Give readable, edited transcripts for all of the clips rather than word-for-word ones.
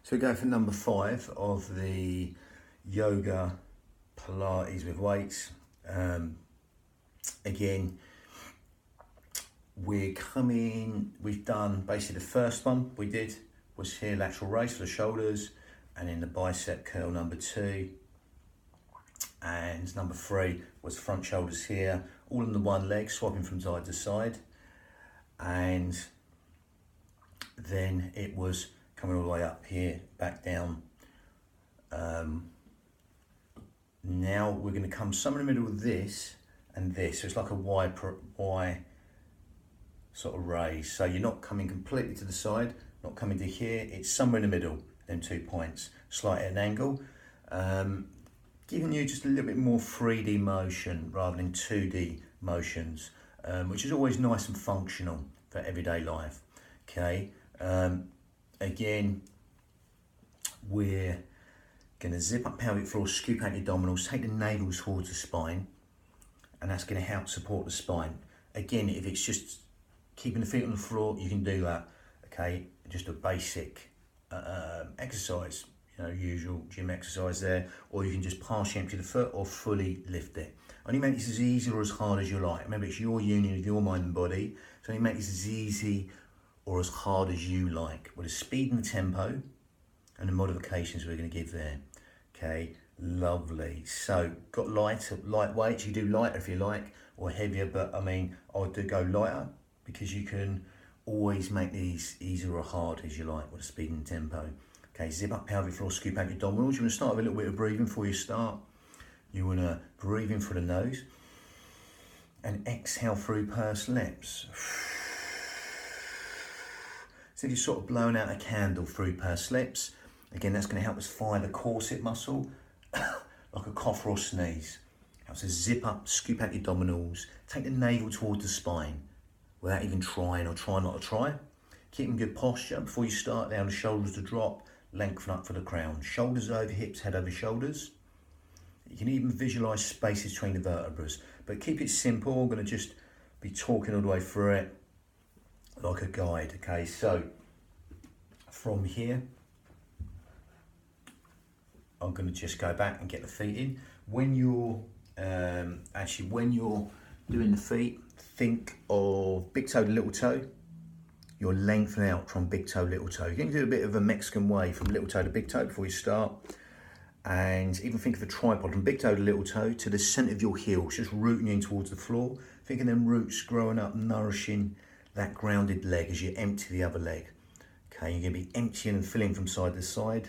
So we go for number 5 of the yoga Pilates with weights. Again, we've done basically the first one we did was here, lateral raise for the shoulders, and then the bicep curl number 2. And number 3 was front shoulders here, all in the one leg, swapping from side to side. And then it was coming all the way up here, back down. Now we're going to come somewhere in the middle of this and this. So it's like a Y sort of raise. So you're not coming completely to the side, not coming to here. It's somewhere in the middle, them 2 points, slight at an angle. Giving you just a little bit more 3D motion rather than 2D motions, which is always nice and functional for everyday life. Okay. Again, we're going to zip up pelvic floor, scoop out your abdominals, take the navel towards the spine, and that's going to help support the spine. Again, if it's just keeping the feet on the floor, you can do that. Okay, just a basic exercise, usual gym exercise there, or you can just partially empty the foot or fully lift it. Only make this as easy or as hard as you like. Remember, it's your union of your mind and body, so only make this as easy or as hard as you like, with the speed and the tempo and the modifications we're going to give there. Okay, lovely. So got light weights. You do lighter if you like, or heavier, but I mean, I would go lighter because you can always make these easier or hard as you like with the speed and tempo. Okay, zip up pelvic floor, scoop out your abdominals. You want to start with a little bit of breathing before you start. You want to breathe in through the nose and exhale through pursed lips. So you're sort of blowing out a candle through pursed lips. Again, that's going to help us fire the corset muscle like a cough or sneeze. Helps us zip up, scoop out your abdominals, take the navel towards the spine without even trying, or try not to try. Keep in good posture before you start. Down the shoulders to drop, lengthen up for the crown. Shoulders over hips, head over shoulders. You can even visualize spaces between the vertebrae, but keep it simple. I'm going to just be talking all the way through it like a guide. Okay, so from here, I'm going to just go back and get the feet in. When you're doing the feet, think of big toe to little toe. You're lengthening out from big toe, little toe. You're going to do a bit of a Mexican way from little toe to big toe before you start. And even think of a tripod from big toe to little toe to the centre of your heels, just rooting in towards the floor. Think of them roots growing up, nourishing that grounded leg as you empty the other leg. Okay, you're going to be emptying and filling from side to side.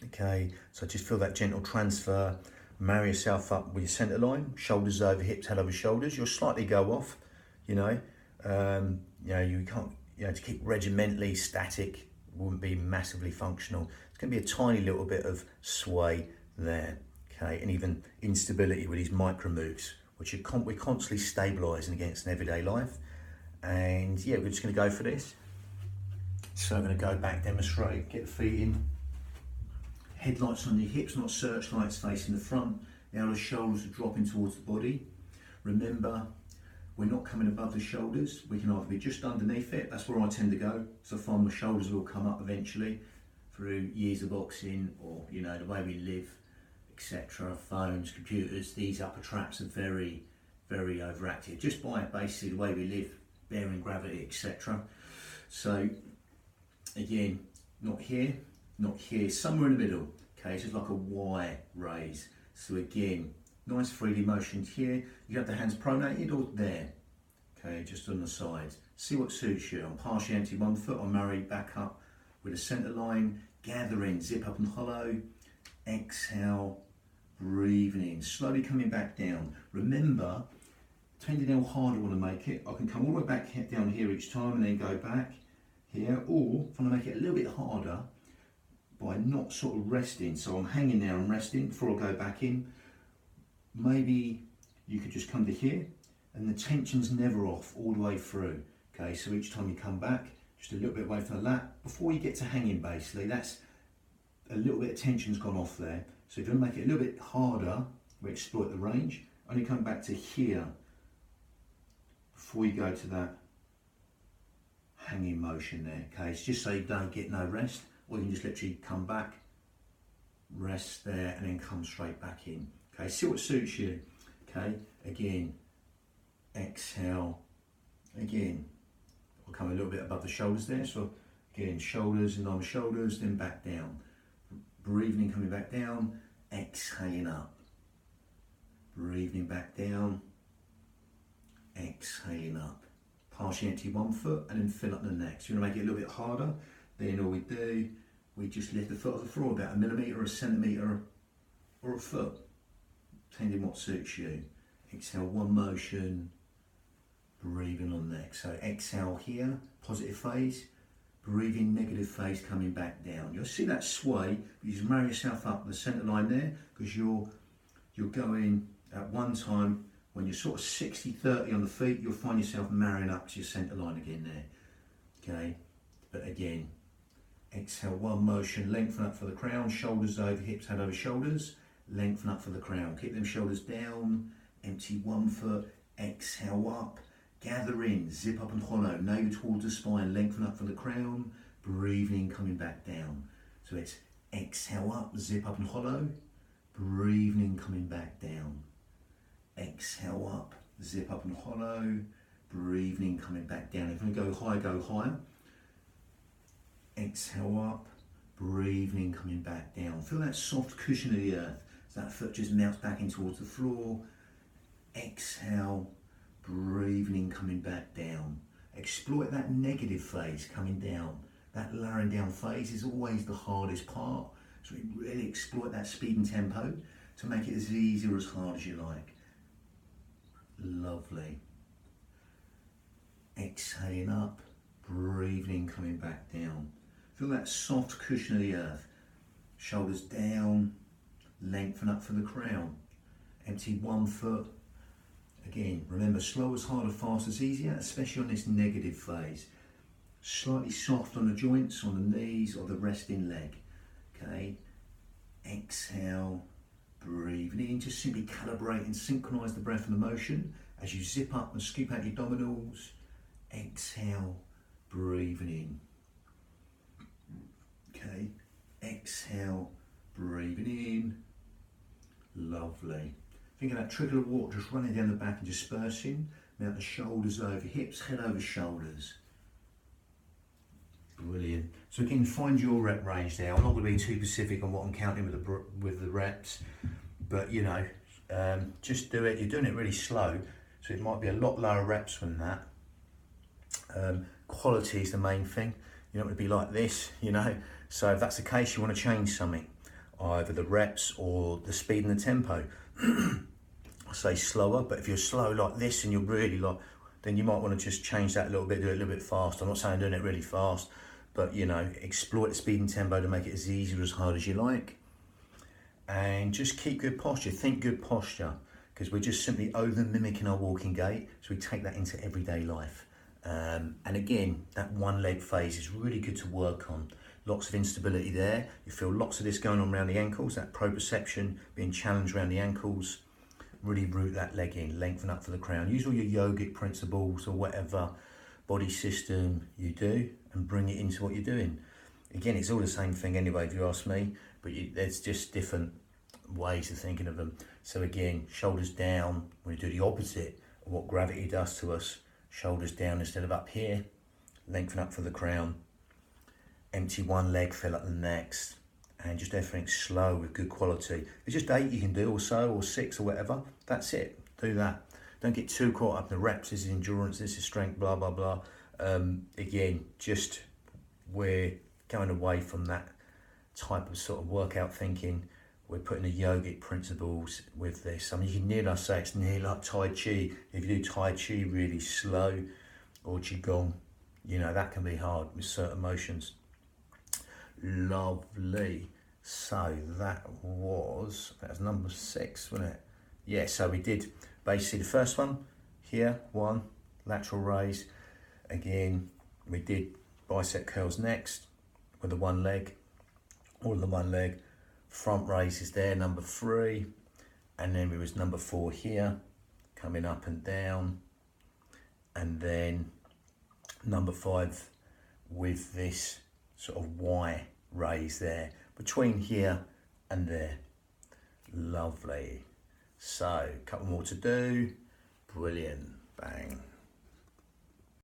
Okay, so just feel that gentle transfer. Marry yourself up with your centre line, shoulders over hips, head over shoulders. You'll slightly go off, you can't, to keep regimentally static wouldn't be massively functional. It's going to be a tiny little bit of sway there, okay, and even instability with these micro moves, which we're constantly stabilising against in everyday life. And yeah, we're just going to go for this. So I'm going to go back, demonstrate, get the feet in. Headlights on your hips, not searchlights facing the front. Now the shoulders are dropping towards the body. Remember, we're not coming above the shoulders. We can either be just underneath it. That's where I tend to go. So I find my shoulders will come up eventually through years of boxing, or the way we live, etc. Phones, computers. These upper traps are very, very overactive. Just by basically the way we live, bearing gravity, etc. So again, not here, not here, somewhere in the middle. Okay, so it's like a Y raise. So again, nice 3D motions here. You have the hands pronated or there. Okay, just on the sides. See what suits you. I'm partially empty one foot, I'm married back up with a centre line. Gather in, zip up and hollow. Exhale, breathing in. Slowly coming back down. Remember, depending how hard I want to make it, I can come all the way back down here each time and then go back here. Or if I want to make it a little bit harder, by not sort of resting, so I'm hanging there and resting before I go back in, maybe you could just come to here and the tension's never off all the way through. Okay, so each time you come back, just a little bit away from the lap, before you get to hanging basically, that's a little bit of tension's gone off there. So if you want to make it a little bit harder, we exploit the range, only come back to here before you go to that hanging motion there. Okay, it's just so you don't get no rest. or you can just literally come back, rest there, and then come straight back in. Okay, see what suits you. Okay, again, exhale, again, we'll come a little bit above the shoulders there, so again, shoulders in line with shoulders, then back down. Breathing in, coming back down, exhaling up. Breathing back down, exhaling up. Partially empty one foot and then fill up the next. You want to make it a little bit harder, then all we do, we just lift the foot off the floor about a millimetre, a centimetre, or a foot, depending what suits you. Exhale one motion, breathing on the next. So exhale here, positive phase, breathing negative phase, coming back down. You'll see that sway, but you just marry yourself up the centre line there, because you're going at one time, when you're sort of 60-30 on the feet, you'll find yourself marrying up to your centre line again there. Okay, but again, exhale one motion, lengthen up for the crown, shoulders over hips, head over shoulders, lengthen up for the crown. Keep them shoulders down, empty one foot, exhale up, gather in, zip up and hollow, navel towards the spine, lengthen up for the crown, breathing, coming back down. So it's exhale up, zip up and hollow, breathing, coming back down. Exhale up, zip up and hollow, breathing, coming back down. If you go high, go higher. Exhale up, breathing, coming back down. Feel that soft cushion of the earth. So that foot just melts back in towards the floor. Exhale, breathing, coming back down. Exploit that negative phase coming down. That lowering down phase is always the hardest part. So we really exploit that speed and tempo to make it as easy or as hard as you like. Lovely. Exhaling up, breathing, coming back down. Feel that soft cushion of the earth. Shoulders down, lengthen up for the crown. Empty one foot. Again, remember, slow as hard, as fast as easier, especially on this negative phase. Slightly soft on the joints, on the knees or the resting leg. Okay, exhale, breathing in, just simply calibrate and synchronise the breath and the motion as you zip up and scoop out your abdominals. Exhale, breathing in. Okay, exhale, breathing in. Lovely. Think of that trickle of water just running down the back and dispersing. Mount the shoulders over hips, head over shoulders. Brilliant. So again, find your rep range there. I'm not going to be too specific on what I'm counting with the reps, but you know, just do it. You're doing it really slow, so it might be a lot lower reps than that. Quality is the main thing. You don't want to be like this, you know. So if that's the case, you want to change something, either the reps or the speed and the tempo. I say slower, but if you're slow like this and you're really like, then you might want to just change that a little bit, do it a little bit faster. I'm not saying doing it really fast, but you know, exploit the speed and tempo to make it as easy or as hard as you like. And just keep good posture, think good posture, because we're just simply over mimicking our walking gait, so we take that into everyday life. And again, that one leg phase is really good to work on. Lots of instability there. You feel lots of this going on around the ankles, that proprioception being challenged around the ankles. Really root that leg in, lengthen up for the crown. Use all your yogic principles or whatever body system you do and bring it into what you're doing. Again, it's all the same thing anyway, if you ask me, but there's just different ways of thinking of them. So again, shoulders down, we do the opposite of what gravity does to us. Shoulders down instead of up here, lengthen up for the crown. Empty one leg, fill up the next. And just everything slow with good quality. It's just 8 you can do or so, or 6 or whatever. That's it, do that. Don't get too caught up in the reps, this is endurance, this is strength, blah, blah, blah. Again, just we're going away from that type of sort of workout thinking. We're putting the yogic principles with this. I mean, you can nearly say it's nearly like Tai Chi. If you do Tai Chi really slow, or Qigong, you know, that can be hard with certain motions. Lovely. So that was number 6, wasn't it? Yeah, so we did basically the first one here, 1 lateral raise. Again, we did bicep curls next with the one leg, all of the one leg. Front raise is there, number 3, and then it was number 4 here, coming up and down, and then number 5 with this sort of Y raise there, between here and there. Lovely. So, a couple more to do. Brilliant. Bang.